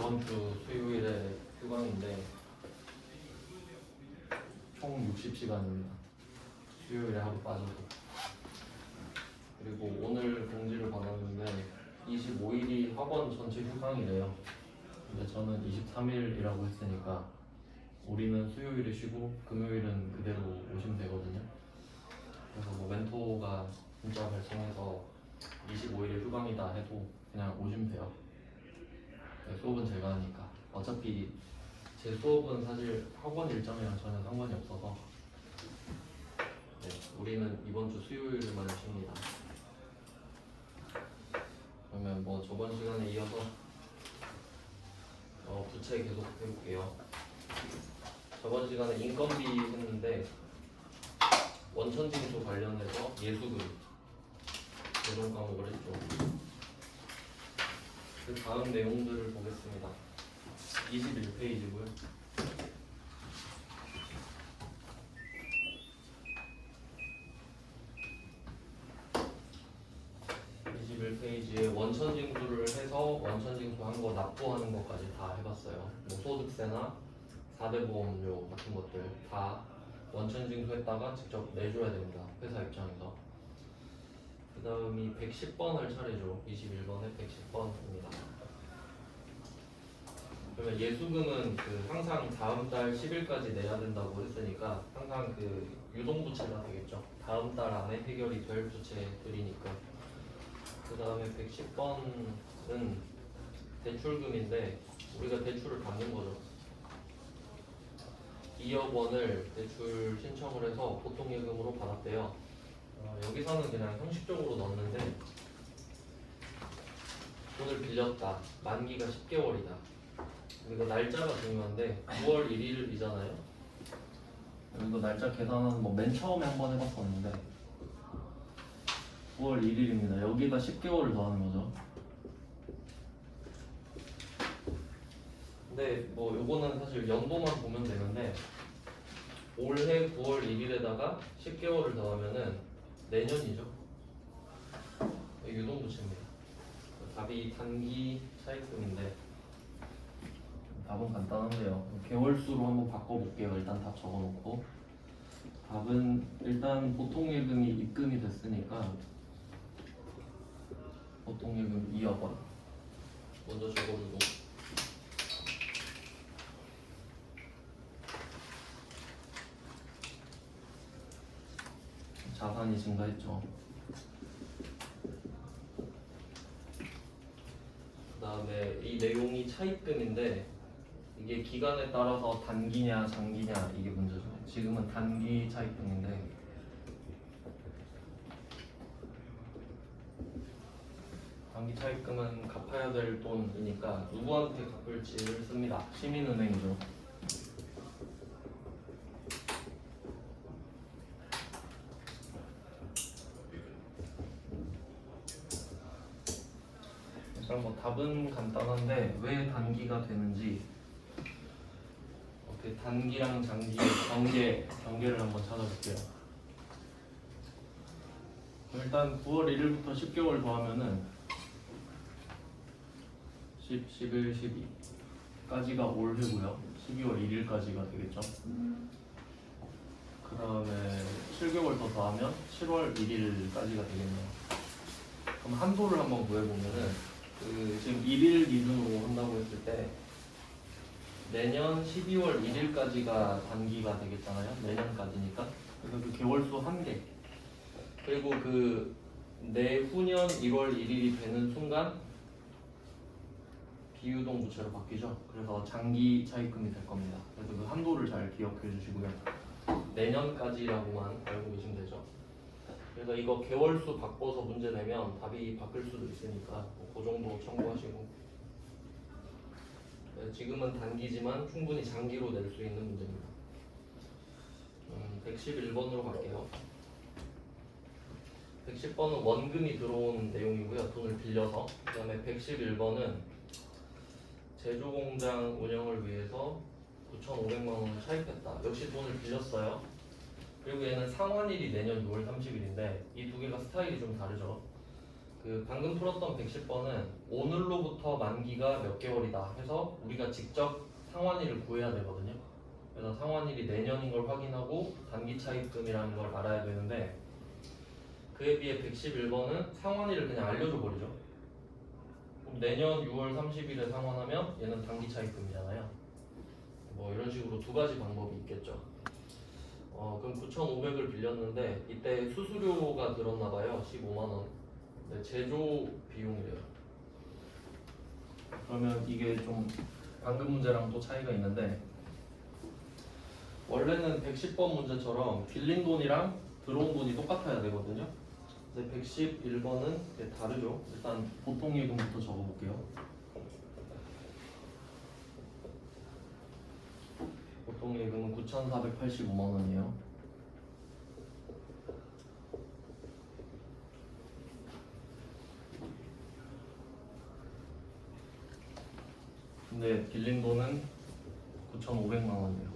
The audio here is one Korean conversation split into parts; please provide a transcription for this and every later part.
이번 주 수요일에 휴강인데 총 60시간입니다. 수요일에 하루 빠져도. 그리고 오늘 공지를 받았는데 25일이 학원 전체 휴강이래요. 근데 저는 23일이라고 했으니까 우리는 수요일에 쉬고 금요일은 그대로 오시면 되거든요. 그래서 뭐 멘토가 진짜 발송해서 25일에 휴강이다 해도 그냥 오시면 돼요. 네, 수업은 제가 하니까. 어차피 제 수업은 사실 학원 일정이랑 전혀 상관이 없어서 네, 우리는 이번 주 수요일만 쉽니다. 그러면 뭐 저번 시간에 이어서 부채 계속 해볼게요. 저번 시간에 인건비 했는데 원천징수 관련해서 예수금 최종 과목을 했죠. 그 다음 내용들을 보겠습니다. 21페이지고요. 21페이지에 원천징수를 해서 원천징수한 거 납부하는 것까지 다 해봤어요. 뭐 소득세나 4대 보험료 같은 것들 다 원천징수했다가 직접 내줘야 됩니다. 회사 입장에서. 그 다음이 110번 할 차례죠. 21번에 110번입니다. 그러면 예수금은 그 항상 다음 달 10일까지 내야 된다고 했으니까 항상 그 유동부채가 되겠죠. 다음 달 안에 해결이 될 부채들이니까. 그 다음에 110번은 대출금인데 우리가 대출을 받는 거죠. 2억 원을 대출 신청을 해서 보통예금으로 받았대요. 여기서는 그냥 형식적으로 넣었는데 돈을 빌렸다. 만기가 10개월이다. 이거 날짜가 중요한데 9월 1일이잖아요. 이거 날짜 계산은 뭐 맨 처음에 한번 해봤었는데 9월 1일입니다. 여기다 10개월을 더하는 거죠. 근데 뭐 요거는 사실 연도만 보면 되는데 올해 9월 1일에다가 10개월을 더하면은 내년이죠. 유동부채입니다. 답이 단기 차입금인데 답은 간단한데요. 개월수로 한번 바꿔볼게요. 일단 답 적어놓고 답은 일단 보통예금이 입금이 됐으니까 보통예금 2억 원 먼저 적어주고 자산이 증가했죠. 그 다음에 이 내용이 차입금인데 이게 기간에 따라서 단기냐 장기냐 이게 문제죠. 지금은 단기 차입금인데 단기 차입금은 갚아야 될 돈이니까 누구한테 갚을지를 씁니다. 시민은행이죠. 일단 뭐 답은 간단한데 왜 단기가 되는지 그 단기랑 장기의 경계를 한번 찾아볼게요. 일단 9월 1일부터 10개월 더하면은 10, 11, 12까지가 올해고요. 12월 1일까지가 되겠죠. 그 다음에 7개월 더 더하면 7월 1일까지가 되겠네요. 그럼 한도를 한번 구해보면은 그 지금 1일 기준으로 한다고 했을 때 내년 12월 1일까지가 단기가 되겠잖아요. 내년까지니까. 그래서 그 개월수 1개. 그리고 그 내후년 1월 1일이 되는 순간 비유동 부채로 바뀌죠. 그래서 장기 차입금이 될 겁니다. 그래서 그 한도를 잘 기억해 주시고요. 내년까지라고만 알고 계시면 되죠. 그래서 이거 개월수 바꿔서 문제 내면 답이 바뀔 수도 있으니까 그 정도 참고하시고 지금은 단기지만 충분히 장기로 낼 수 있는 문제입니다. 111번으로 갈게요. 110번은 원금이 들어온 내용이고요. 돈을 빌려서. 그 다음에 111번은 제조공장 운영을 위해서 9,500만 원을 차입했다. 역시 돈을 빌렸어요. 그리고 얘는 상환일이 내년 6월 30일인데 이 두 개가 스타일이 좀 다르죠. 그 방금 풀었던 110번은 오늘로부터 만기가 몇 개월이다 해서 우리가 직접 상환일을 구해야 되거든요. 그래서 상환일이 내년인 걸 확인하고 단기 차입금이라는 걸 알아야 되는데, 그에 비해 111번은 상환일을 그냥 알려줘 버리죠. 그럼 내년 6월 30일에 상환하면 얘는 단기 차입금이잖아요. 뭐 이런 식으로 두 가지 방법이 있겠죠. 그럼 9,500을 빌렸는데 이때 수수료가 들었나 봐요. 15만 원. 네, 제조 비용이래요. 그러면 이게 좀 방금 문제랑 또 차이가 있는데, 원래는 110번 문제처럼 빌린 돈이랑 들어온 돈이 똑같아야 되거든요. 근데 111번은 다르죠. 일단 보통 예금부터 적어볼게요. 보통 예금은 9,485만 원이에요. 근데 빌린 돈은 9,500만 원이에요.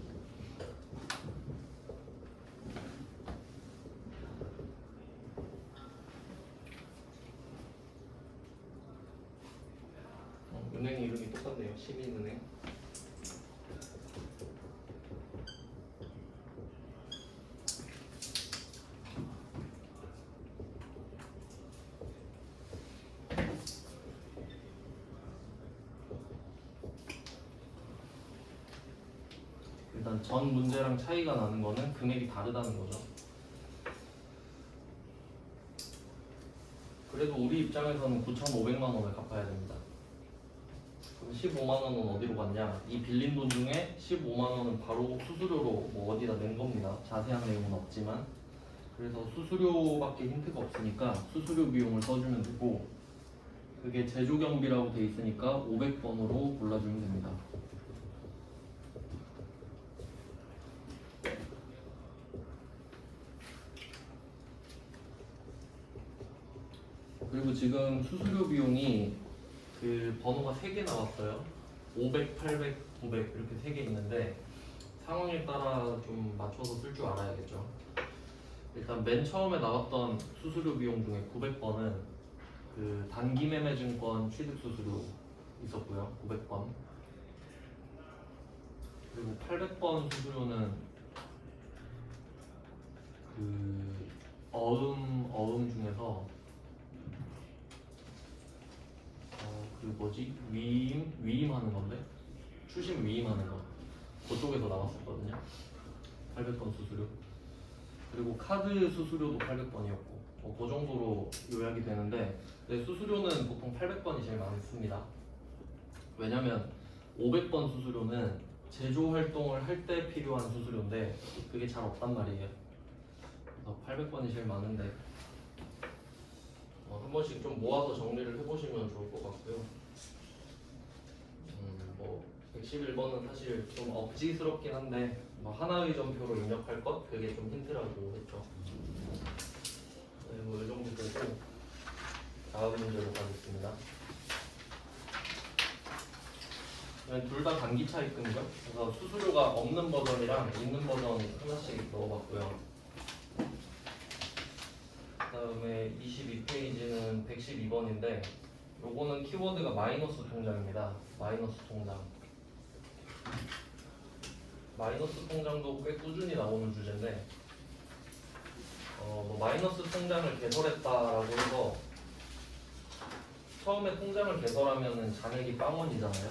은행 이름이 똑같네요. 시민은행. 일단 전 문제랑 차이가 나는 거는 금액이 다르다는 거죠. 그래도 우리 입장에서는 9,500만 원을 갚아야 됩니다. 그럼 15만 원은 어디로 갔냐? 이 빌린 돈 중에 15만 원은 바로 수수료로 뭐 어디다 낸 겁니다. 자세한 내용은 없지만. 그래서 수수료밖에 힌트가 없으니까 수수료 비용을 써주면 되고, 그게 제조 경비라고 돼 있으니까 500번으로 골라주면 됩니다. 그리고 지금 수수료 비용이 그 번호가 3개 나왔어요. 500, 800, 900 이렇게 3개 있는데 상황에 따라 좀 맞춰서 쓸 줄 알아야겠죠. 일단 맨 처음에 나왔던 수수료 비용 중에 900번은 그 단기 매매 증권 취득 수수료 있었고요. 900번. 그리고 800번 수수료는 그 어음 중에서 그 뭐지? 위임하는 건데? 추심 위임하는 거. 그쪽에서 나왔었거든요. 800번 수수료. 그리고 카드 수수료도 800번이었고, 그 정도로 요약이 되는데, 네, 수수료는 보통 800번이 제일 많습니다. 왜냐면 500번 수수료는 제조 활동을 할 때 필요한 수수료인데 그게 잘 없단 말이에요. 그래서 800번이 제일 많은데 한 번씩 좀 모아서 정리를 해보시면 좋을 것 같고요. 뭐 111번은 사실 좀 억지스럽긴 한데 뭐 하나의 점표로 입력할 것, 그게 좀 힌트라고 했죠. 네, 뭐 이 정도 되고 다음 문제로 가겠습니다. 둘 다 단기 차입금이죠. 그래서 수수료가 없는 버전이랑 있는 버전 하나씩 넣어봤고요. 그다음에 22페이지는 112번인데 요거는 키워드가 마이너스 통장입니다. 마이너스 통장. 마이너스 통장도 꽤 꾸준히 나오는 주제인데 뭐 마이너스 통장을 개설했다라고 해서 처음에 통장을 개설하면은 잔액이 빵원이잖아요.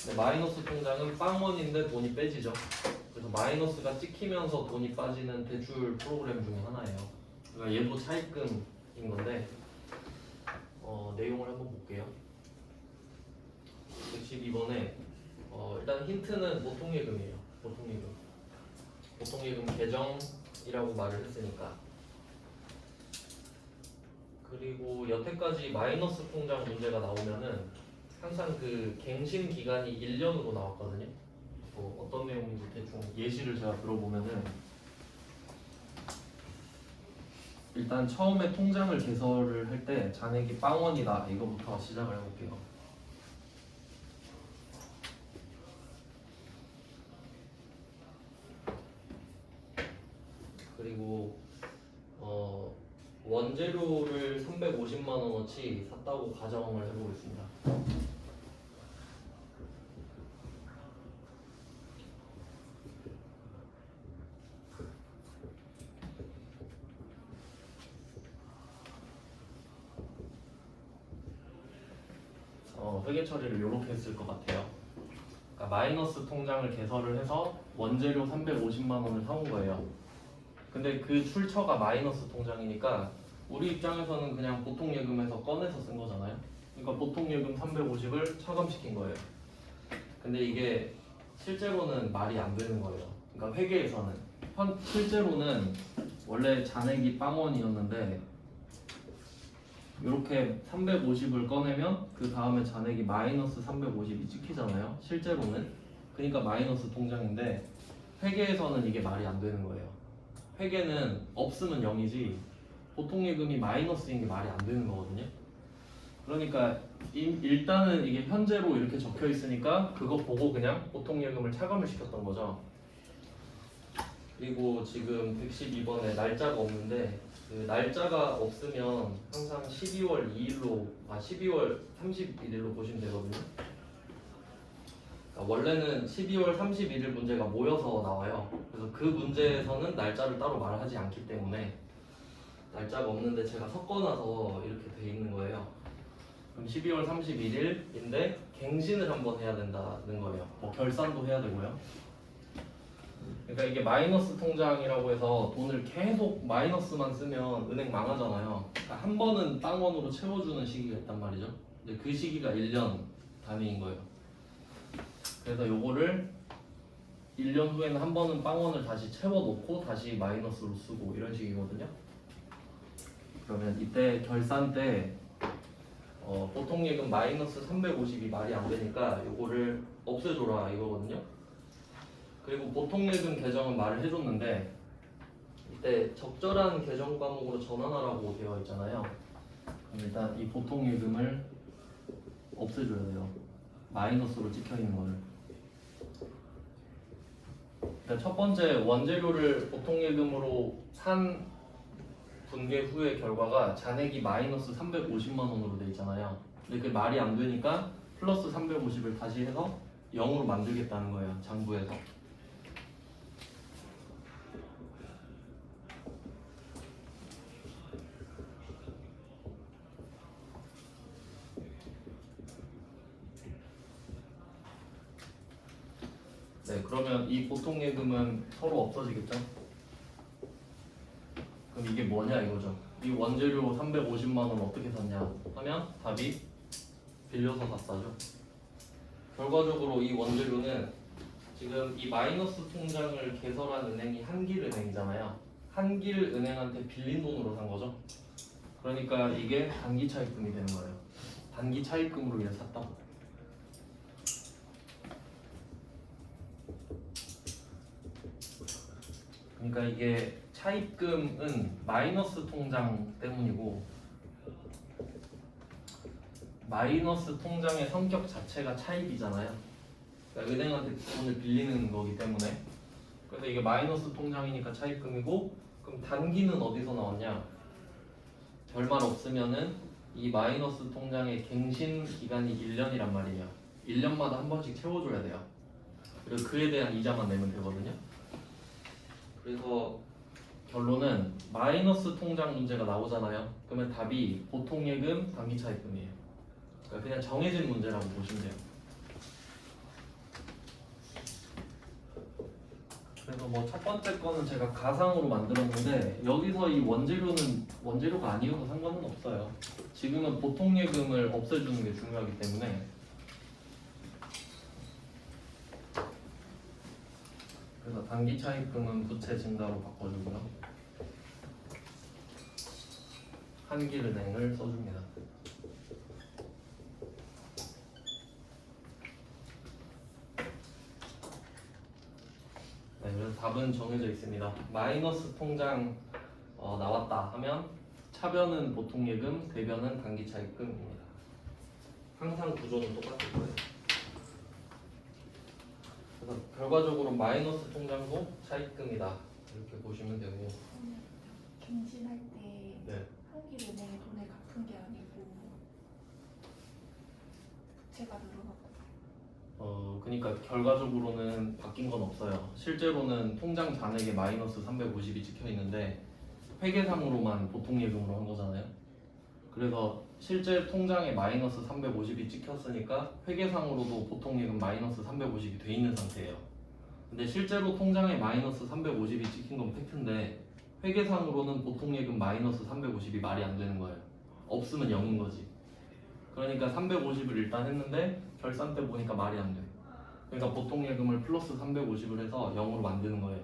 근데 마이너스 통장은 빵원인데 돈이 빼지죠. 그래서 마이너스가 찍히면서 돈이 빠지는 대출 프로그램 중에 하나예요. 그러니까 얘도 차입금인 건데 내용을 한번 볼게요. 112번에 일단 힌트는 보통예금이에요. 보통예금. 보통예금 계정이라고 말을 했으니까. 그리고 여태까지 마이너스 통장 문제가 나오면은 항상 그 갱신 기간이 1년으로 나왔거든요. 어떤 내용인지 대충 예시를 제가 들어보면은 일단 처음에 통장을 개설을 할 때 잔액이 빵원이다 이거부터 시작을 해볼게요. 그리고 원재료를 350만 원어치 샀다고 가정을 해보겠습니다. 회계 처리를 이렇게 했을 것 같아요. 그러니까 마이너스 통장을 개설을 해서 원재료 350만 원을 사온 거예요. 근데 그 출처가 마이너스 통장이니까 우리 입장에서는 그냥 보통 예금에서 꺼내서 쓴 거잖아요. 그러니까 보통 예금 350을 차감시킨 거예요. 근데 이게 실제로는 말이 안 되는 거예요. 그러니까 회계에서는 실제로는 원래 잔액이 빵원이었는데 이렇게 350을 꺼내면 그 다음에 잔액이 마이너스 350이 찍히잖아요. 실제로는. 그러니까 마이너스 통장인데 회계에서는 이게 말이 안 되는 거예요. 회계는 없으면 0이지 보통 예금이 마이너스인 게 말이 안 되는 거거든요. 그러니까 일단은 이게 현재로 이렇게 적혀 있으니까 그거 보고 그냥 보통 예금을 차감을 시켰던 거죠. 그리고 지금 112번에 날짜가 없는데 그 날짜가 없으면 항상 12월 31일로 보시면 되거든요. 그러니까 원래는 12월 31일 문제가 모여서 나와요. 그래서 그 문제에서는 날짜를 따로 말하지 않기 때문에 날짜가 없는데 제가 섞어놔서 이렇게 돼 있는 거예요. 그럼 12월 31일인데 갱신을 한번 해야 된다는 거예요. 뭐 결산도 해야 되고요. 그러니까 이게 마이너스 통장이라고 해서 돈을 계속 마이너스만 쓰면 은행 망하잖아요. 그러니까 한 번은 빵원으로 채워주는 시기가 있단 말이죠. 근데 그 시기가 1년 단위인 거예요. 그래서 요거를 1년 후에는 한 번은 빵원을 다시 채워놓고 다시 마이너스로 쓰고 이런 식이거든요. 그러면 이때 결산 때 보통 예금 마이너스 350이 말이 안 되니까 요거를 없애줘라 이거거든요. 그리고 보통 예금 계정은 말을 해줬는데 이때 적절한 계정 과목으로 전환하라고 되어 있잖아요. 그럼 일단 이 보통 예금을 없애줘야 돼요. 마이너스로 찍혀 있는 거를. 그러니까 첫 번째 원재료를 보통 예금으로 산 분괴 후의 결과가 잔액이 마이너스 350만 원으로 돼 있잖아요. 근데 그게 말이 안 되니까 플러스 350을 다시 해서 0으로 만들겠다는 거예요. 장부에서. 네, 그러면 이 보통 예금은 서로 없어지겠죠? 그럼 이게 뭐냐 이거죠. 이 원재료 350만 원 어떻게 샀냐 하면 답이 빌려서 샀다죠. 결과적으로 이 원재료는 지금 이 마이너스 통장을 개설한 은행이 한길은행이잖아요. 한길은행한테 빌린 돈으로 산 거죠. 그러니까 이게 단기 차입금이 되는 거예요. 단기 차입금으로 얘 샀다고. 그러니까 이게 차입금은 마이너스 통장 때문이고 마이너스 통장의 성격 자체가 차입이잖아요. 그러니까 은행한테 돈을 빌리는 거기 때문에 그래서 이게 마이너스 통장이니까 차입금이고 그럼 단기는 어디서 나왔냐? 별말 없으면은 이 마이너스 통장의 갱신 기간이 1년이란 말이에요. 1년마다 한 번씩 채워줘야 돼요. 그리고 그에 대한 이자만 내면 되거든요. 그래서 결론은 마이너스 통장 문제가 나오잖아요. 그러면 답이 보통 예금, 단기 차입금이에요. 그러니까 그냥 정해진 문제라고 보시면 돼요. 그래서 뭐 첫 번째 거는 제가 가상으로 만들었는데 여기서 이 원재료는 원재료가 아니어서 상관은 없어요. 지금은 보통 예금을 없애주는 게 중요하기 때문에 그래서 단기 차입금은 부채 증가로 바꿔주고요. 한길은행을 써줍니다. 네, 그래서 답은 정해져 있습니다. 마이너스 통장 나왔다 하면 차변은 보통 예금, 대변은 단기 차입금입니다. 항상 구조는 똑같을 거예요. 그래서 결과적으로 마이너스 통장도 차입금이다 이렇게 보시면 되고. 갱신할 때 네. 3분기를 내에 돈을 갚은 게 아니고 부채가 늘어났고. 그러니까 결과적으로는 바뀐 건 없어요. 실제로는 통장 잔액에 마이너스 350이 찍혀 있는데 회계상으로만 보통 예금으로 한 거잖아요. 그래서 실제 통장에 마이너스 350이 찍혔으니까 회계상으로도 보통 예금 마이너스 350이 돼 있는 상태예요. 근데 실제로 통장에 마이너스 350이 찍힌 건 팩트인데 회계상으로는 보통 예금 마이너스 350이 말이 안 되는 거예요. 없으면 0인 거지. 그러니까 350을 일단 했는데 결산 때 보니까 말이 안 돼. 그러니까 보통 예금을 플러스 350을 해서 0으로 만드는 거예요.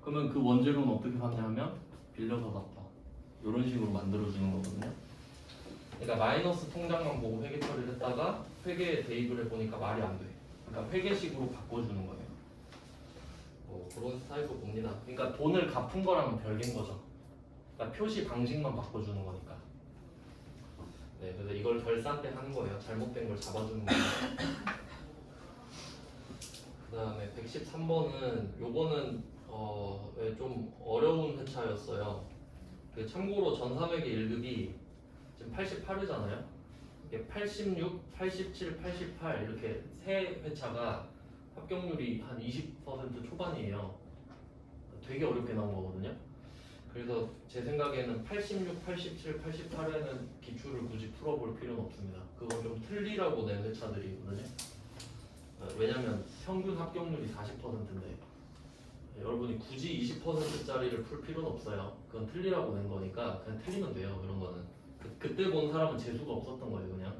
그러면 그 원재료는 어떻게 샀냐 하면 빌려서 샀다. 이런 식으로 만들어주는 거거든요. 그러니까 마이너스 통장만 보고 회계 처리를 했다가 회계에 대입을 해보니까 말이 안 돼. 그러니까 회계식으로 바꿔주는 거예요. 그런 스타일로 봅니다. 그러니까 돈을 갚은 거랑은 별개인 거죠. 그러니까 표시 방식만 바꿔주는 거니까. 네, 그래서 이걸 결산 때 하는 거예요. 잘못된 걸 잡아주는 거예요. 그 다음에 113번은 요거는 좀 어려운 회차였어요. 참고로 전삼액의 1급이 지금 88회잖아요. 이게 86, 87, 88 이렇게 세 회차가 합격률이 한 20% 초반이에요. 되게 어렵게 나온 거거든요. 그래서 제 생각에는 86, 87, 88에는 기출을 굳이 풀어볼 필요는 없습니다. 그건 좀 틀리라고 낸 회차들이거든요. 왜냐면 평균 합격률이 40%인데 여러분이 굳이 20%짜리를 풀 필요는 없어요. 그건 틀리라고 낸 거니까 그냥 틀리면 돼요. 그런 거는 그때 본 사람은 재수가 없었던 거예요. 그냥.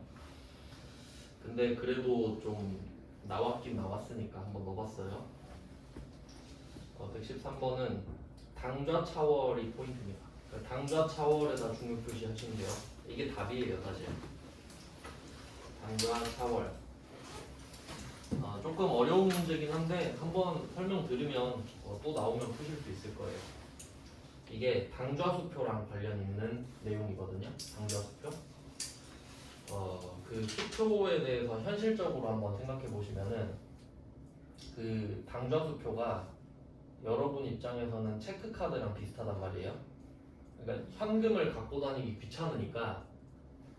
근데 그래도 좀 나왔긴 나왔으니까 한번 넣어봤어요. 113번은 당좌 차월이 포인트입니다. 당좌 차월에다 중요 표시하시면 돼요. 이게 답이에요, 사실. 당좌 차월. 조금 어려운 문제긴 한데 한번 설명 들으면 또 나오면 푸실 수 있을 거예요. 이게 당좌수표랑 관련 있는 내용이거든요. 당좌수표. 그 수표에 대해서 현실적으로 한번 생각해 보시면은 그 당좌수표가 여러분 입장에서는 체크카드랑 비슷하단 말이에요. 그러니까 현금을 갖고 다니기 귀찮으니까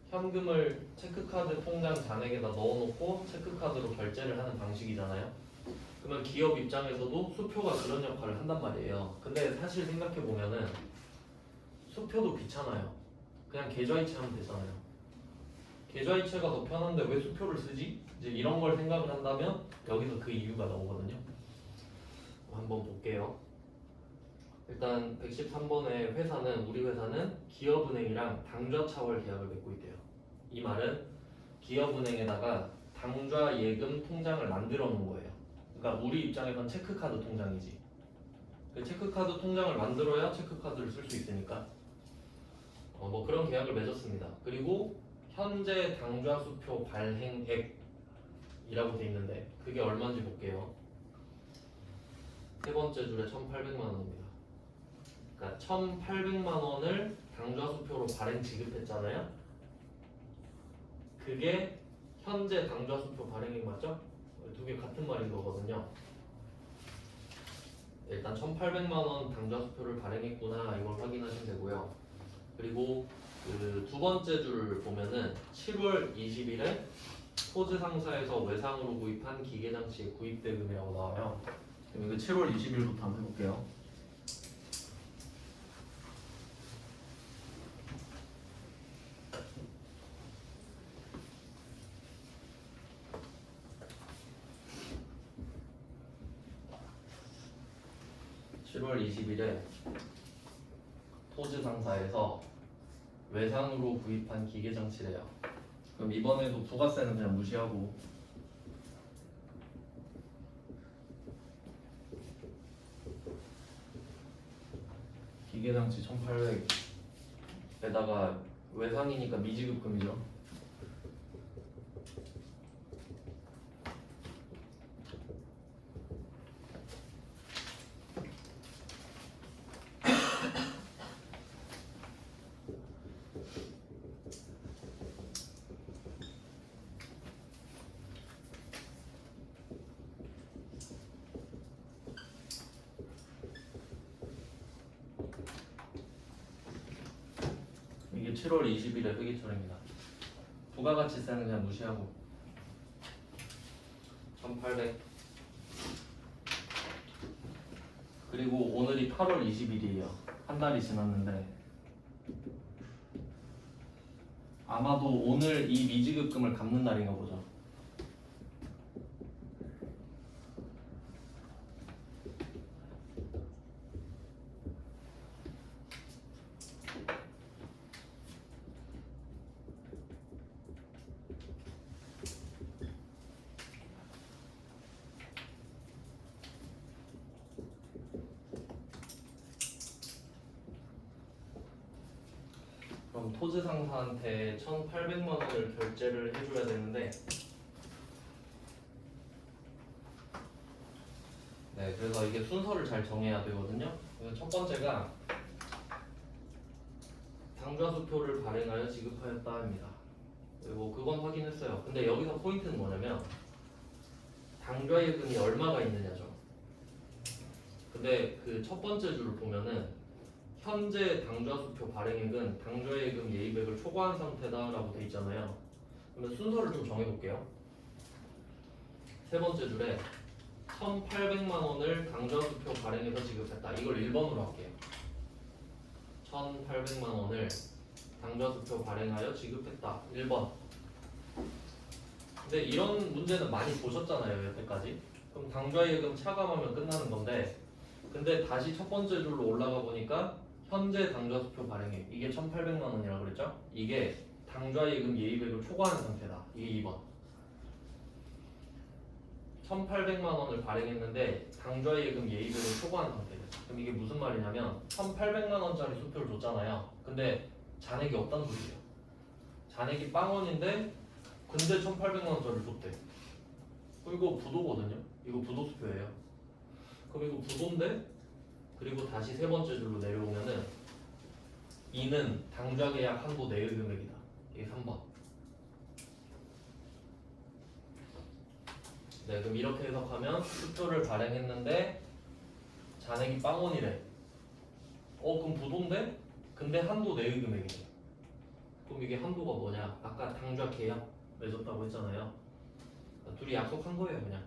현금을 체크카드 통장 잔액에다 넣어놓고 체크카드로 결제를 하는 방식이잖아요. 그러면 기업 입장에서도 수표가 그런 역할을 한단 말이에요. 근데 사실 생각해보면은 수표도 귀찮아요. 그냥 계좌이체 하면 되잖아요. 계좌이체가 더 편한데 왜 수표를 쓰지? 이제 이런 걸 생각을 한다면 여기서 그 이유가 나오거든요. 한번 볼게요. 일단 113번의 회사는 우리 회사는 기업은행이랑 당좌 차월 계약을 맺고 있대요. 이 말은 기업은행에다가 당좌 예금 통장을 만들어 놓은 거예요. 그러니까 우리 입장에선 체크카드 통장이지. 그 체크카드 통장을 만들어야 체크카드를 쓸 수 있으니까 뭐 그런 계약을 맺었습니다. 그리고 현재 당좌수표 발행액이라고 돼 있는데 그게 얼마인지 볼게요. 세 번째 줄에 1,800만 원입니다. 그러니까 1,800만 원을 당좌수표로 발행 지급했잖아요. 그게 현재 당좌수표 발행액 맞죠? 두 개 같은 말인 거거든요. 일단 1,800만 원 당좌수표를 발행했구나 이걸 확인하시면 되고요. 그리고 그 두 번째 줄 보면은 7월 20일에 토지 상사에서 외상으로 구입한 기계장치의 구입대금이라고 나와요. 그럼 이거 7월 20일부터 한번 해볼게요. (7월 20일에) 토지 상사에서 외상으로 구입한 기계장치래요. 그럼 이번에도 부가세는 그냥 무시하고 기계장치 1,800에다가 외상이니까 미지급금이죠. 이게 7월 20일에 회계처리입니다. 부가가치세는 그냥 무시하고 1800. 그리고 오늘이 8월 20일이에요. 한 달이 지났는데 아마도 오늘 이 미지급금을 갚는 날인가 보죠. 그럼 토지 상사한테 1,800만 원을 결제를 해줘야 되는데, 네, 그래서 이게 순서를 잘 정해야 되거든요. 그래서 첫 번째가 당좌수표를 발행하여 지급하였다 합니다. 그리고 그건 확인했어요. 근데 여기서 포인트는 뭐냐면 당좌예금이 얼마가 있느냐죠. 근데 그 첫 번째 줄을 보면은 현재 당좌수표 발행액은 당좌예금 예입액을 초과한 상태다라고 돼 있잖아요. 그러면 순서를 좀 정해볼게요. 세 번째 줄에 1,800만 원을 당좌수표 발행해서 지급했다. 이걸 1번으로 할게요. 1,800만 원을 당좌수표 발행하여 지급했다. 1번. 근데 이런 문제는 많이 보셨잖아요, 여태까지. 그럼 당좌예금 차감하면 끝나는 건데, 근데 다시 첫 번째 줄로 올라가 보니까 현재 당좌수표 발행액, 이게 1,800만 원이라고 그랬죠? 이게 당좌예금 예입액을 초과하는 상태다. 이게 2번. 1,800만 원을 발행했는데 당좌예금 예입액을 초과한 상태예요. 그럼 이게 무슨 말이냐면 1,800만 원짜리 수표를 줬잖아요. 근데 잔액이 없단 소리예요. 잔액이 빵원인데 근데 1,800만 원짜리를 줬대. 그리고 부도거든요. 이거 부도 수표예요. 그럼 이거 부도인데, 그리고 다시 세 번째 줄로 내려오면은 이는 당좌계약 한도 내외 금액이다. 이게 3번. 네, 그럼 이렇게 해석하면 수표를 발행했는데 잔액이 빵원이래. 그럼 부도인데? 근데 한도 내외 금액이래. 그럼 이게 한도가 뭐냐? 아까 당좌 계약 맺었다고 했잖아요. 둘이 약속한 거예요, 그냥.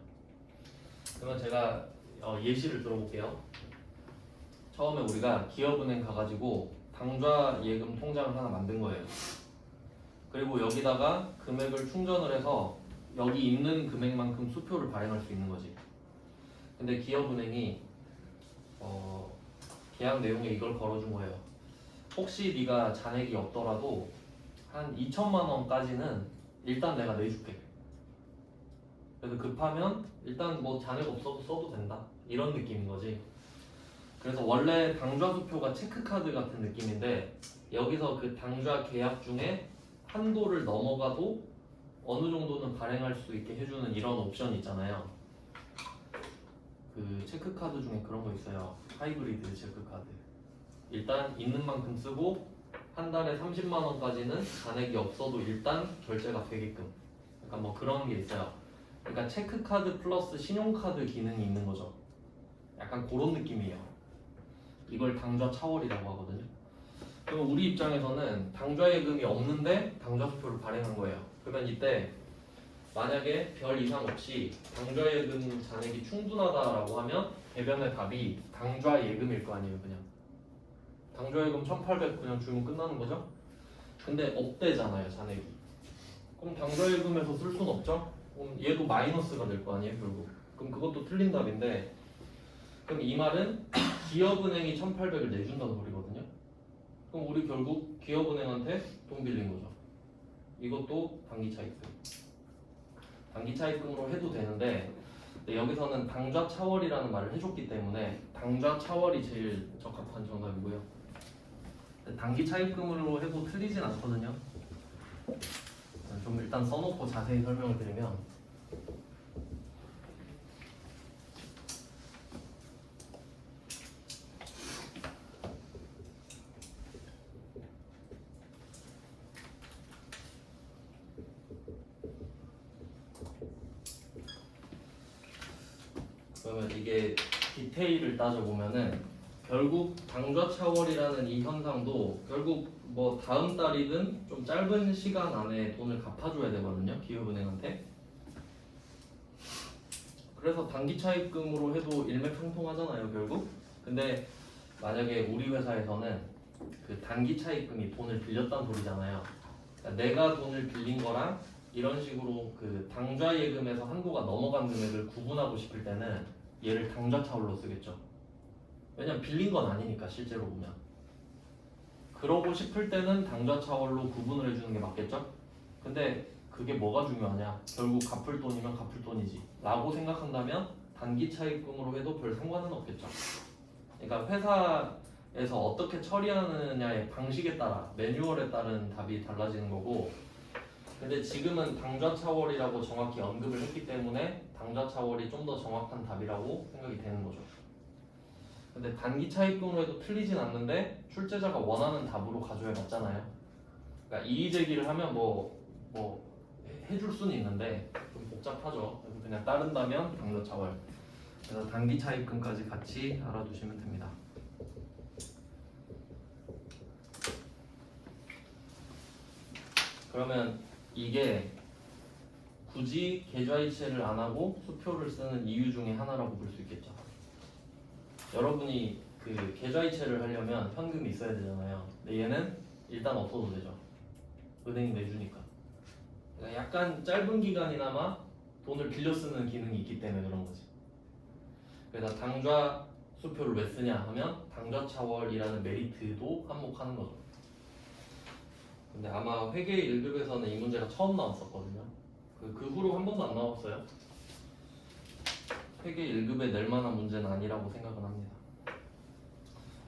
그러면 제가 예시를 들어볼게요. 처음에 우리가 기업은행 가가지고 당좌 예금 통장을 하나 만든 거예요. 그리고 여기다가 금액을 충전을 해서 여기 있는 금액만큼 수표를 발행할 수 있는 거지. 근데 기업은행이 계약 내용에 이걸 걸어준 거예요. 혹시 네가 잔액이 없더라도 한 2천만 원까지는 일단 내가 내줄게. 그래서 급하면 일단 뭐 잔액 없어도 써도 된다. 이런 느낌인 거지. 그래서 원래 당좌수표가 체크카드 같은 느낌인데 여기서 그 당좌 계약 중에 한도를 넘어가도 어느 정도는 발행할 수 있게 해주는 이런 옵션이 있잖아요. 그 체크카드 중에 그런 거 있어요. 하이브리드 체크카드. 일단 있는 만큼 쓰고 한 달에 30만 원까지는 잔액이 없어도 일단 결제가 되게끔. 약간 뭐 그런 게 있어요. 그러니까 체크카드 플러스 신용카드 기능이 있는 거죠. 약간 그런 느낌이에요. 이걸 당좌 차월이라고 하거든요. 그럼 우리 입장에서는 당좌예금이 없는데 당좌수표를 발행한 거예요. 그러면 이때 만약에 별 이상 없이 당좌예금 잔액이 충분하다라고 하면 대변의 답이 당좌예금일 거 아니에요, 그냥. 당좌예금 1,800 그냥 주면 끝나는 거죠? 근데 없대잖아요, 잔액이. 그럼 당좌예금에서 쓸 수는 없죠? 그럼 얘도 마이너스가 될 거 아니에요, 결국. 그럼 그것도 틀린 답인데, 그럼 이 말은 기업은행이 1,800을 내준다는 소리거든요. 그럼 우리 결국 기업은행한테 돈 빌린 거죠. 이것도 단기차입금. 단기차입금으로 해도 되는데 여기서는 당좌 차월이라는 말을 해줬기 때문에 당좌 차월이 제일 적합한 정답이고요. 단기차입금으로 해도 틀리진 않거든요. 좀 일단 써놓고 자세히 설명을 드리면 그러면 이게 디테일을 따져보면은 결국 당좌차월이라는 이 현상도 결국 뭐 다음 달이든 좀 짧은 시간 안에 돈을 갚아줘야 되거든요, 기업은행한테. 그래서 단기 차입금으로 해도 일맥상통하잖아요, 결국. 근데 만약에 우리 회사에서는 그 단기 차입금이 돈을 빌렸다는 소리잖아요. 그러니까 내가 돈을 빌린 거랑 이런 식으로 그 당좌 예금에서 한도가 넘어간 금액을 구분하고 싶을 때는 얘를 당좌 차월로 쓰겠죠. 왜냐면 빌린 건 아니니까 실제로 보면. 그러고 싶을 때는 당좌 차월로 구분을 해주는 게 맞겠죠? 근데 그게 뭐가 중요하냐? 결국 갚을 돈이면 갚을 돈이지 라고 생각한다면 단기 차입금으로 해도 별 상관은 없겠죠. 그러니까 회사에서 어떻게 처리하느냐의 방식에 따라 매뉴얼에 따른 답이 달라지는 거고, 근데 지금은 당좌 차월이라고 정확히 언급을 했기 때문에 당좌 차월이 좀 더 정확한 답이라고 생각이 되는 거죠. 근데 단기 차입금으로 해도 틀리진 않는데 출제자가 원하는 답으로 가져야 맞잖아요. 그러니까 이의 제기를 하면 뭐 해줄 수는 있는데 좀 복잡하죠. 그래서 그냥 따른다면 당좌 차월. 그래서 단기 차입금까지 같이 알아두시면 됩니다. 그러면 이게 굳이 계좌이체를 안 하고 수표를 쓰는 이유 중에 하나라고 볼 수 있겠죠. 여러분이 그 계좌이체를 하려면 현금이 있어야 되잖아요. 근데 얘는 일단 없어도 되죠. 은행이 내주니까. 그러니까 약간 짧은 기간이나마 돈을 빌려 쓰는 기능이 있기 때문에 그런 거지. 그래서 당좌 수표를 왜 쓰냐 하면 당좌 차월이라는 메리트도 한몫하는 거죠. 근데 아마 회계 1급에서는 이 문제가 처음 나왔었거든요. 그 후로 한 번도 안 나왔어요. 회계 1급에 낼 만한 문제는 아니라고 생각은 합니다.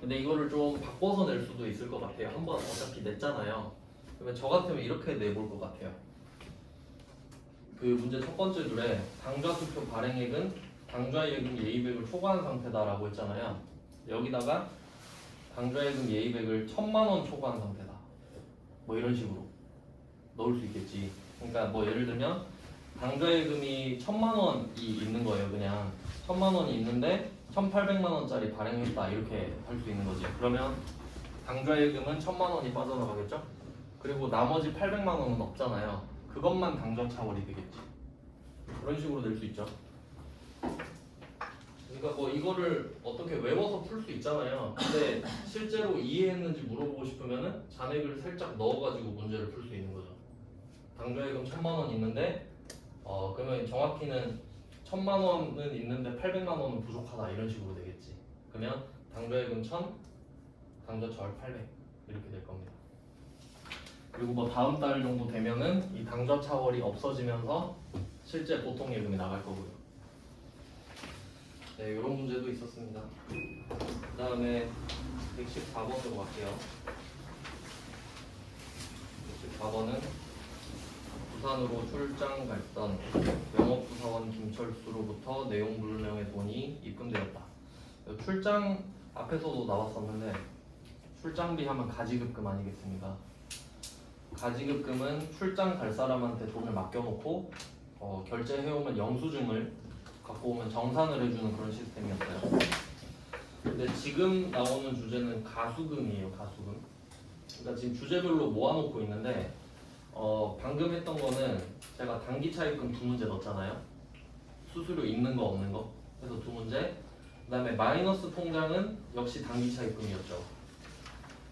근데 이거를 좀 바꿔서 낼 수도 있을 것 같아요. 한 번 어차피 냈잖아요. 그러면 저 같으면 이렇게 내볼 것 같아요. 그 문제 첫 번째 줄에 당좌수표 발행액은 당좌예금 예의백을 초과한 상태다라고 했잖아요. 여기다가 당좌예금 예의백을 1,000만 원 초과한 상태다. 뭐 이런 식으로 넣을 수 있겠지. 그러니까 뭐 예를 들면 당좌예금이 1,000만 원이 있는 거예요. 그냥 1,000만 원이 있는데 1,800만 원짜리 발행했다 이렇게 할 수 있는 거지. 그러면 당좌예금은 1,000만 원이 빠져나가겠죠? 그리고 나머지 800만 원은 없잖아요. 그것만 당좌 차월이 되겠지. 그런 식으로 낼 수 있죠. 그러니까 뭐 이거를 어떻게 외워서 풀 수 있잖아요. 근데 실제로 이해했는지 물어보고 싶으면은 잔액을 살짝 넣어가지고 문제를 풀 수 있는 거죠. 당좌예금 1,000만 원 있는데 그러면 정확히는 1,000만 원은 있는데 800만 원은 부족하다 이런 식으로 되겠지. 그러면 당좌예금 1,000, 당좌 차월 800 이렇게 될 겁니다. 그리고 뭐 다음 달 정도 되면은 이 당좌 차월이 없어지면서 실제 보통 예금이 나갈 거고요. 네, 이런 문제도 있었습니다. 그 다음에 114번으로 갈게요. 114번은 부산으로 출장 갔던 영업부사원 김철수로부터 내용 불명의 돈이 입금되었다. 출장 앞에서도 나왔었는데 출장비 하면 가지급금 아니겠습니까? 가지급금은 출장 갈 사람한테 돈을 맡겨놓고 결제해오면 영수증을 갖고 오면 정산을 해주는 그런 시스템이었어요. 근데 지금 나오는 주제는 가수금이에요. 가수금. 그러니까 지금 주제별로 모아놓고 있는데 방금 했던 거는 제가 단기 차입금 두 문제 넣었잖아요. 수수료 있는 거 없는 거 해서 두 문제. 그 다음에 마이너스 통장은 역시 단기 차입금이었죠.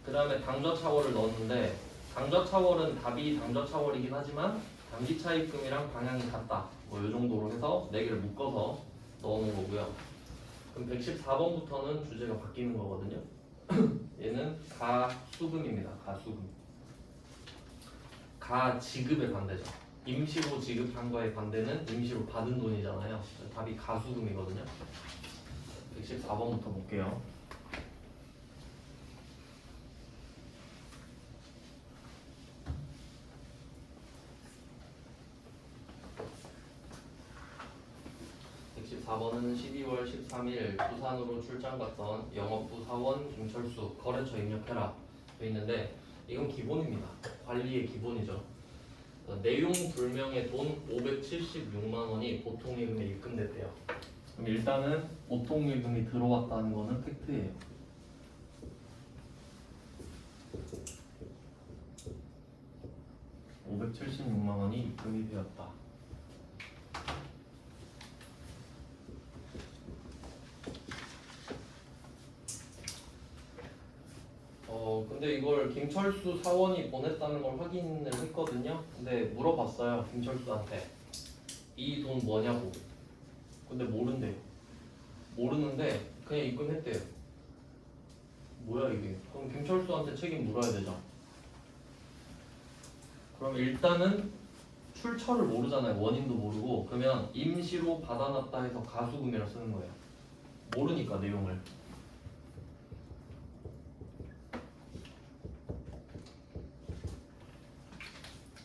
그 다음에 당좌 차월을 넣었는데 당좌 차월은 답이 당좌 차월이긴 하지만 단기 차입금이랑 방향이 같다. 뭐 이 정도로 해서 4개를 묶어서 넣어놓은 거고요. 그럼 114번부터는 주제가 바뀌는 거거든요. 얘는 가수금입니다. 가수금. 가지급의 반대죠. 임시로 지급한 거의 반대는 임시로 받은 돈이잖아요. 답이 가수금이거든요. 114번부터 볼게요. (114번은) 12월 13일 부산으로 출장 갔던 영업부 사원 김철수 거래처 입력해라 돼 있는데 이건 기본입니다. 관리의 기본이죠. 내용 불명의 돈 576만 원이 보통예금에 입금됐대요. 그럼 일단은 보통예금이 들어왔다는 거는 팩트예요. 576만 원이 입금이 되었다. 근데 이걸 김철수 사원이 보냈다는 걸 확인을 했거든요. 근데 물어봤어요, 김철수한테. 이 돈 뭐냐고. 근데 모른대요. 모르는데 그냥 입금했대요. 뭐야 이게? 그럼 김철수한테 책임 물어야 되죠. 그럼 일단은 출처를 모르잖아요. 원인도 모르고. 그러면 임시로 받아놨다 해서 가수금이라 쓰는 거예요. 모르니까 내용을.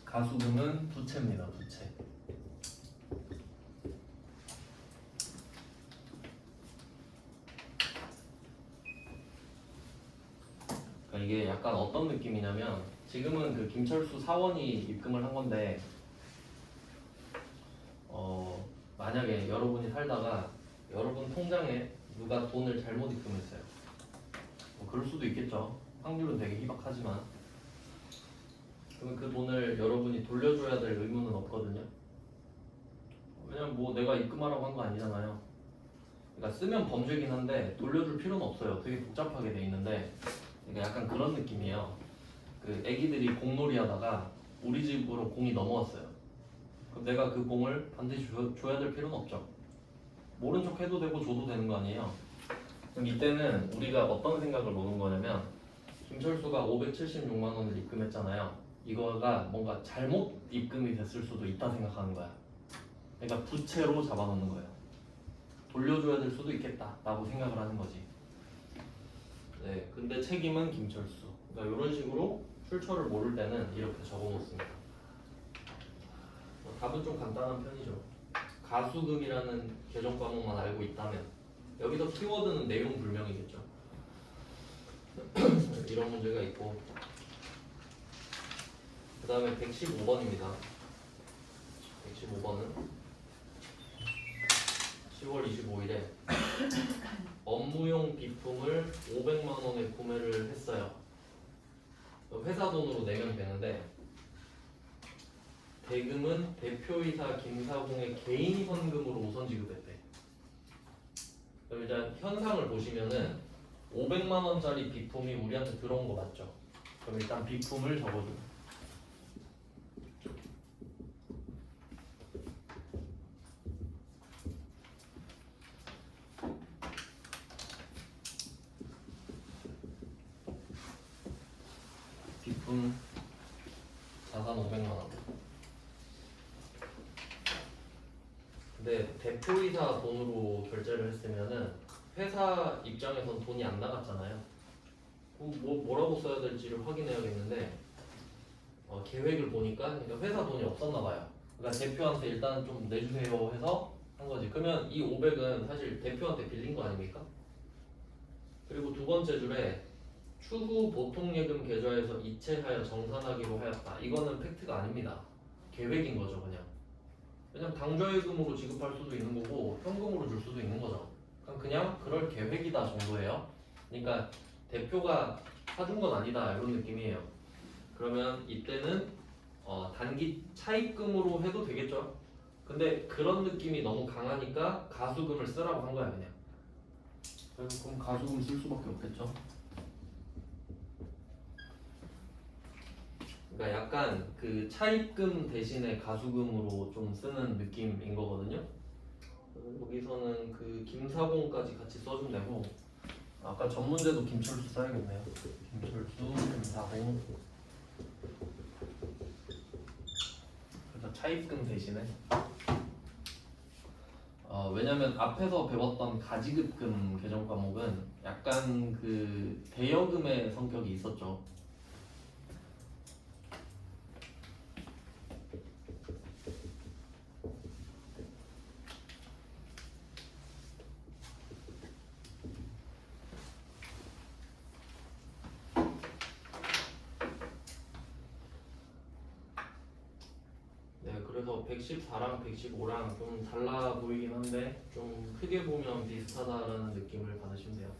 가수금은 부채입니다. 부채. 그러니까 이게 약간 어떤 느낌이냐면 지금은 그 김철수 사원이 입금을 한 건데 만약에 여러분이 살다가 여러분 통장에 누가 돈을 잘못 입금했어요. 뭐 그럴 수도 있겠죠. 확률은 되게 희박하지만 그러면 그 돈을 여러분이 돌려줘야 될 의무는 없거든요. 왜냐면 뭐 내가 입금하라고 한 거 아니잖아요. 그러니까 쓰면 범죄긴 한데 돌려줄 필요는 없어요. 되게 복잡하게 돼 있는데 그러니까 약간 그런 느낌이에요. 그 애기들이 공놀이 하다가 우리 집으로 공이 넘어왔어요. 그럼 내가 그 공을 반드시 줘야 될 필요는 없죠. 모른 척 해도 되고 줘도 되는 거 아니에요. 그럼 이때는 우리가 어떤 생각을 놓은 거냐면 김철수가 576만 원을 입금했잖아요. 이거가 뭔가 잘못 입금이 됐을 수도 있다 생각하는 거야. 그러니까 부채로 잡아놓는 거예요. 돌려줘야 될 수도 있겠다 라고 생각을 하는 거지. 네, 근데 책임은 김철수. 그러니까 이런 식으로 출처를 모를 때는 이렇게 적어놓습니다. 답은 좀 간단한 편이죠. 가수금이라는 계정 과목만 알고 있다면 여기서 키워드는 내용 불명이겠죠. 이런 문제가 있고 그 다음에 115번입니다. 115번은 10월 25일에 업무용 비품을 500만 원에 구매를 했어요. 회사 돈으로 내면 되는데 대금은 대표이사 김사공의 개인 현금으로 우선 지급했대. 그럼 일단 현상을 보시면은 500만 원짜리 비품이 우리한테 들어온 거 맞죠? 그럼 일단 비품을 적어줘. 비품 자산 500만 원. 근데 대표이사 돈으로 결제를 했으면은 회사 입장에선 돈이 안 나갔잖아요. 그럼 뭐라고 써야 될지를 확인해야겠는데 계획을 보니까 그러니까 회사 돈이 없었나 봐요. 그러니까 대표한테 일단 좀 내주세요 해서 한 거지. 그러면 이 500은 사실 대표한테 빌린 거 아닙니까? 그리고 두 번째 줄에 추후 보통예금 계좌에서 이체하여 정산하기로 하였다. 이거는 팩트가 아닙니다. 계획인 거죠, 그냥. 왜냐면 당좌예금으로 지급할 수도 있는 거고 현금으로 줄 수도 있는 거죠. 그냥 그럴 계획이다 정도예요. 그러니까 대표가 사준 건 아니다 이런 느낌이에요. 그러면 이때는 단기 차입금으로 해도 되겠죠. 근데 그런 느낌이 너무 강하니까 가수금을 쓰라고 한 거야 그냥. 그래서 그럼 가수금 쓸 수밖에 없겠죠. 그러니까 약간 그 차입금 대신에 가수금으로 좀 쓰는 느낌인 거거든요. 여기서는 그 김사공까지 같이 써주면 되고 아까 전 문제도 김철수 써야겠네요. 김철수, 김사공. 그래서 차입금 대신에 왜냐면 앞에서 배웠던 가지급금 계정 과목은 약간 그 대여금의 성격이 있었죠. 그래서 114랑 115랑 좀 달라 보이긴 한데 좀 크게 보면 비슷하다라는 느낌을 받으시면 돼요.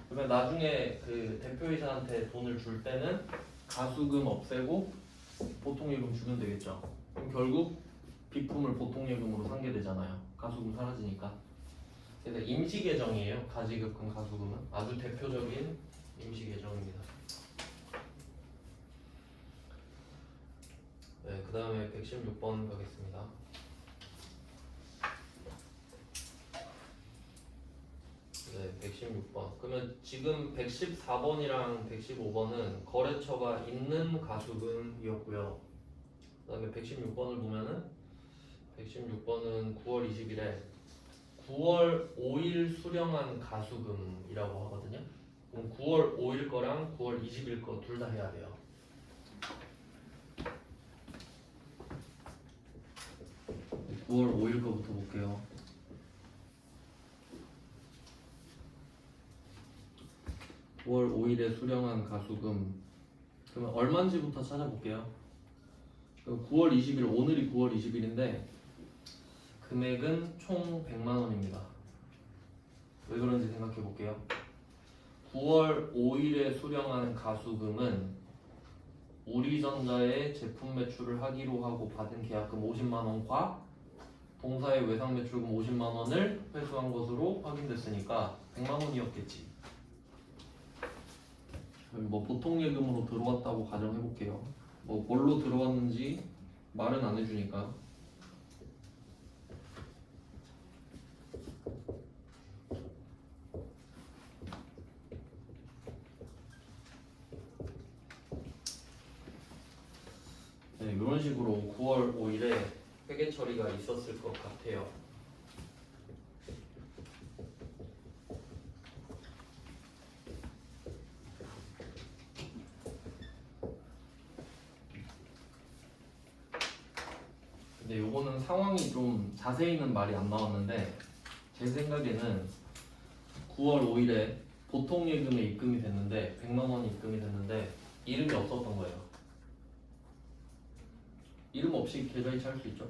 그러면 나중에 그 대표이사한테 돈을 줄 때는 가수금 없애고 보통예금 주면 되겠죠. 그럼 결국 비품을 보통예금으로 상게 되잖아요. 가수금 사라지니까. 그래서 임시계정이에요. 가지급금, 가수금은 아주 대표적인 임시계정입니다. 네, 그 다음에 116번 가겠습니다. 네, 116번. 그러면 지금 114번이랑 115번은 거래처가 있는 가수금이었고요. 그 다음에 116번을 보면은 116번은 9월 20일에 9월 5일 수령한 가수금이라고 하거든요. 그럼 9월 5일 거랑 9월 20일 거 둘 다 해야 돼요. 네, 9월 5일 거부터 볼게요. 9월 5일에 수령한 가수금 그러면 얼마인지부터 찾아볼게요. 9월 20일 오늘이 9월 20일인데 금액은 총 100만 원입니다. 왜 그런지 생각해 볼게요. 9월 5일에 수령한 가수금은 우리전자에 제품 매출을 하기로 하고 받은 계약금 50만 원과 동사의 외상 매출금 50만 원을 회수한 것으로 확인됐으니까 100만 원이었겠지. 뭐 보통 예금으로 들어왔다고 가정해 볼게요. 뭐 뭘로 들어왔는지 말은 안 해주니까. 네, 이런 식으로 9월 5일에 회계 처리가 있었을 것 같아요. 근데 요거는 상황이 좀 자세히는 말이 안 나왔는데 제 생각에는 9월 5일에 보통 예금에 입금이 됐는데 100만 원이 입금이 됐는데 이름이 없었던 거예요. 이름 없이 계좌이체 할 수 있죠.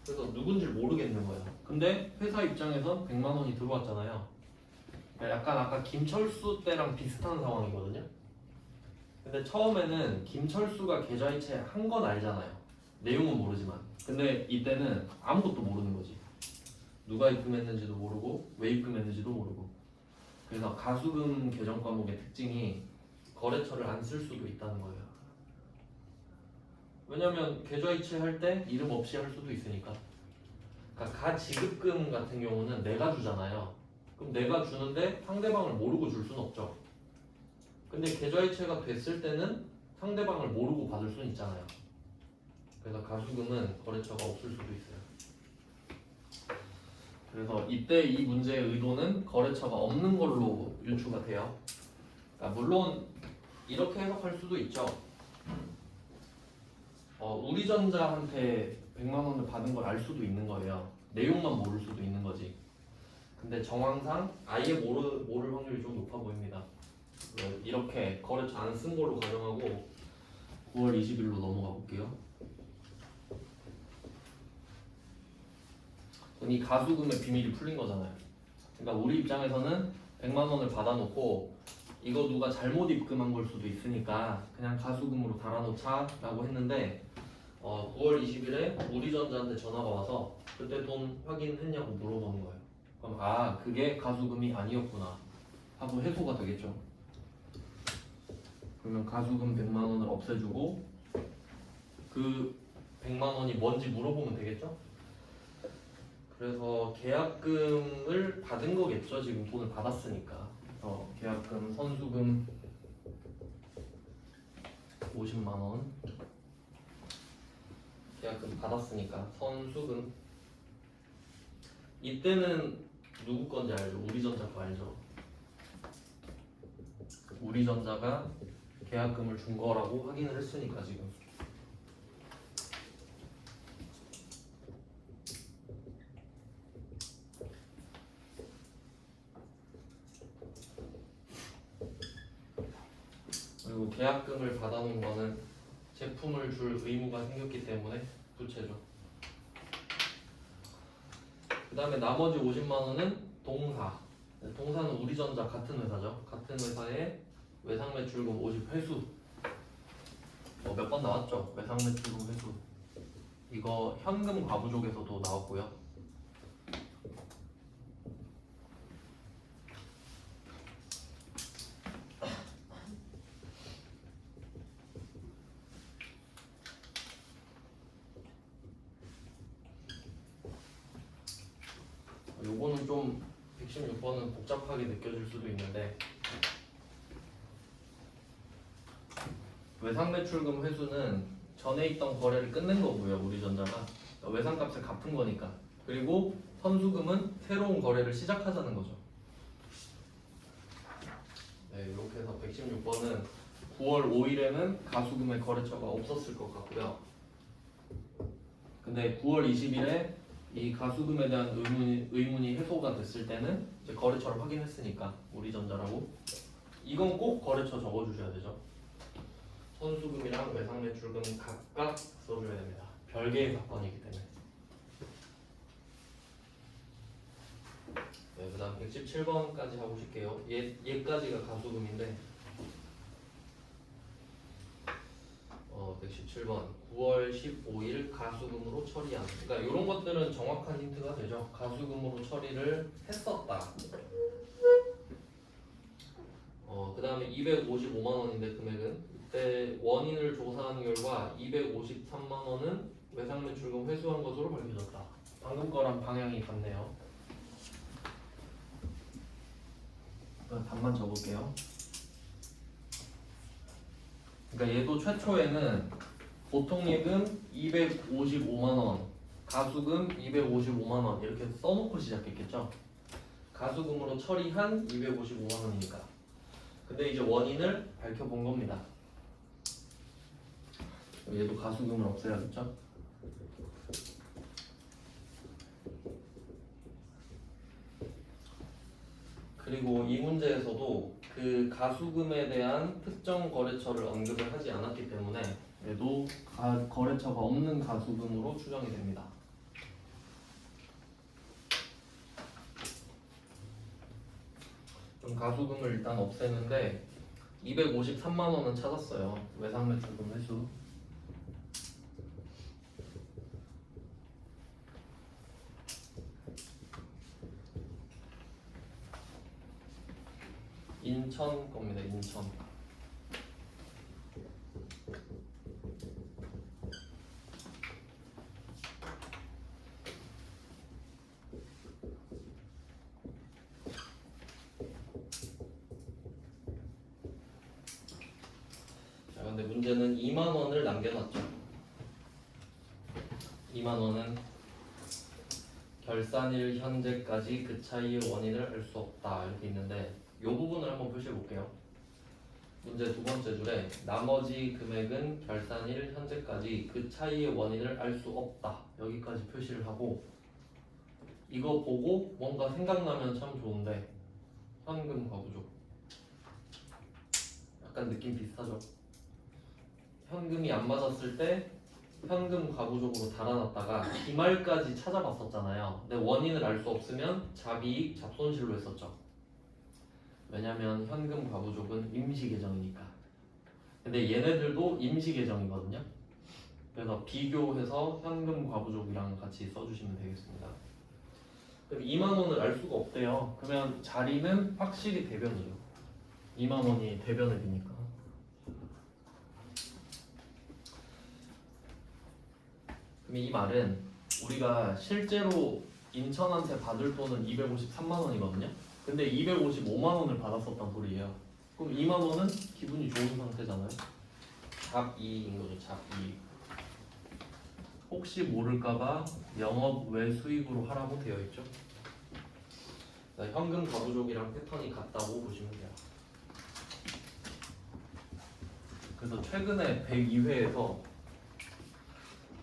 그래서 누군지 모르겠는 거예요. 근데 회사 입장에선 100만 원이 들어왔잖아요. 그러니까 약간 아까 김철수 때랑 비슷한 상황이거든요. 근데 처음에는 김철수가 계좌이체 한 건 알잖아요. 내용은 모르지만. 근데 이때는 아무것도 모르는 거지. 누가 입금했는지도 모르고 왜 입금했는지도 모르고. 그래서 가수금 계정 과목의 특징이 거래처를 안 쓸 수도 있다는 거예요. 왜냐면 계좌이체 할 때 이름 없이 할 수도 있으니까. 그러니까 가지급금 같은 경우는 내가 주잖아요. 그럼 내가 주는데 상대방을 모르고 줄 수는 없죠. 근데 계좌이체가 됐을 때는 상대방을 모르고 받을 수는 있잖아요. 그래서 가수금은 거래처가 없을 수도 있어요. 그래서 이때 이 문제의 의도는 거래처가 없는 걸로 유추가 돼요. 그러니까 물론 이렇게 해석할 수도 있죠. 우리전자한테 100만 원을 받은 걸 알 수도 있는 거예요. 내용만 모를 수도 있는 거지. 근데 정황상 아예 모를 확률이 좀 높아 보입니다. 이렇게 거래처 안 쓴 걸로 가정하고 9월 20일로 넘어가 볼게요. 이 가수금의 비밀이 풀린 거잖아요. 그러니까 우리 입장에서는 100만 원을 받아놓고 이거 누가 잘못 입금한 걸 수도 있으니까 그냥 가수금으로 달아놓자 라고 했는데 9월 20일에 우리전자한테 전화가 와서 그때 돈 확인했냐고 물어보는 거예요. 그럼 그게 가수금이 아니었구나 하고 해소가 되겠죠. 그러면 가수금 100만 원을 없애주고 그 100만 원이 뭔지 물어보면 되겠죠. 그래서 계약금을 받은 거겠죠. 지금 돈을 받았으니까. 계약금 선수금 50만 원. 계약금 받았으니까 선수금. 이때는 누구 건지 알죠? 우리전자 거 알죠? 우리전자가 계약금을 준 거라고 확인을 했으니까 지금. 그리고 계약금을 받아놓은 거는 제품을 줄 의무가 생겼기 때문에 부채죠. 그 다음에 나머지 50만 원은 동사. 동사는 우리전자 같은 회사죠. 같은 회사에 외상매출금 50 회수. 몇 번 나왔죠? 외상매출금 회수. 이거 현금 과부족에서도 나왔고요. 요거는 좀 116번은 복잡하게 느껴질 수도 있는데 외상매출금 회수는 전에 있던 거래를 끝낸 거고요. 우리전자가 외상값을 갚은 거니까. 그리고 선수금은 새로운 거래를 시작하자는 거죠. 네, 이렇게 해서 116번은 9월 5일에는 가수금의 거래처가 없었을 것 같고요. 근데 9월 20일에 이 가수금에 대한 의문이 해소가 됐을 때는 이제 거래처를 확인했으니까 우리전자라고 이건 꼭 거래처 적어주셔야 되죠. 선수금이랑 외상매출금 각각 써줘야 됩니다. 별개의 사건이기 때문에. 네, 그 다음 117번까지 가보실게요. 얘까지가 가수금인데 117번 9월 15일 가수금으로 처리한. 그러니까 이런 것들은 정확한 힌트가 되죠. 가수금으로 처리를 했었다. 그 다음에 255만 원인데 금액은 이때 원인을 조사한 결과 253만 원은 외상매출금 회수한 것으로 밝혀졌다. 방금 거랑 방향이 같네요. 답만 적을게요. 그러니까 얘도 최초에는 보통예금 255만 원, 가수금 255만 원 이렇게 써놓고 시작했겠죠. 가수금으로 처리한 255만 원이니까. 근데 이제 원인을 밝혀본 겁니다. 얘도 가수금을 없애야겠죠. 그리고 이 문제에서도 그 가수금에 대한 특정 거래처를 언급을 하지 않았기 때문에 얘도 거래처가 없는 가수금으로 추정이 됩니다. 좀 가수금을 일단 없애는데 253만 원은 찾았어요. 외상매출금 회수. 인천 겁니다. 인천. 자, 근데 문제는 2만 원을 남겨놨죠. 2만 원은 결산일 현재까지 그 차이의 원인을 알 수 없다 이렇게 있는데 이 부분을 한번 표시해 볼게요. 문제 두 번째 줄에 나머지 금액은 결산일 현재까지 그 차이의 원인을 알 수 없다 여기까지 표시를 하고 이거 보고 뭔가 생각나면 참 좋은데 현금 과부족 약간 느낌 비슷하죠? 현금이 안 맞았을 때 현금 과부족으로 달아놨다가 기말까지 찾아봤었잖아요. 근데 원인을 알 수 없으면 잡이익, 잡손실로 했었죠. 왜냐면 현금 과부족은 임시 계정이니까. 근데 얘네들도 임시 계정이거든요. 그래서 비교해서 현금 과부족이랑 같이 써주시면 되겠습니다. 그럼 2만 원을 알 수가 없대요. 그러면 자리는 확실히 대변이에요. 2만 원이 대변액이니까. 그럼 이 말은 우리가 실제로 인천한테 받을 돈은 253만 원이거든요. 근데 255만 원을 받았었단 소리예요. 그럼 2만 원은 기분이 좋은 상태잖아요. 잡이익인 거죠. 잡이익. 혹시 모를까봐 영업 외 수익으로 하라고 되어 있죠. 현금 과부족이랑 패턴이 같다고 보시면 돼요. 그래서 최근에 102회에서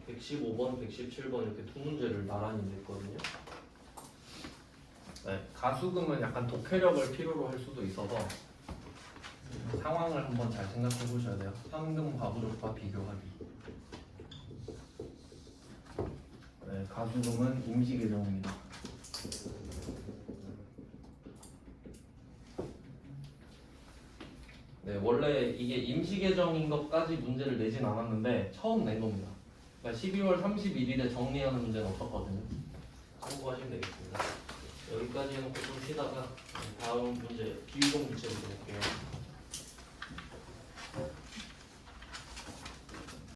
115번, 117번 이렇게 두 문제를 나란히 냈거든요. 네, 가수금은 약간 독해력을 필요로 할 수도 있어서 상황을 한번 잘 생각해 보셔야 돼요. 현금 과부족과 비교하기. 네, 가수금은 임시 계정입니다. 네, 원래 이게 임시 개정인 것까지 문제를 내진 않았는데 처음 낸 겁니다. 그러니까 12월 31일에 정리하는 문제는 없었거든요. 참고하시면 되겠습니다. 여기까지 해놓고 좀 쉬다가 다음 문제 비유동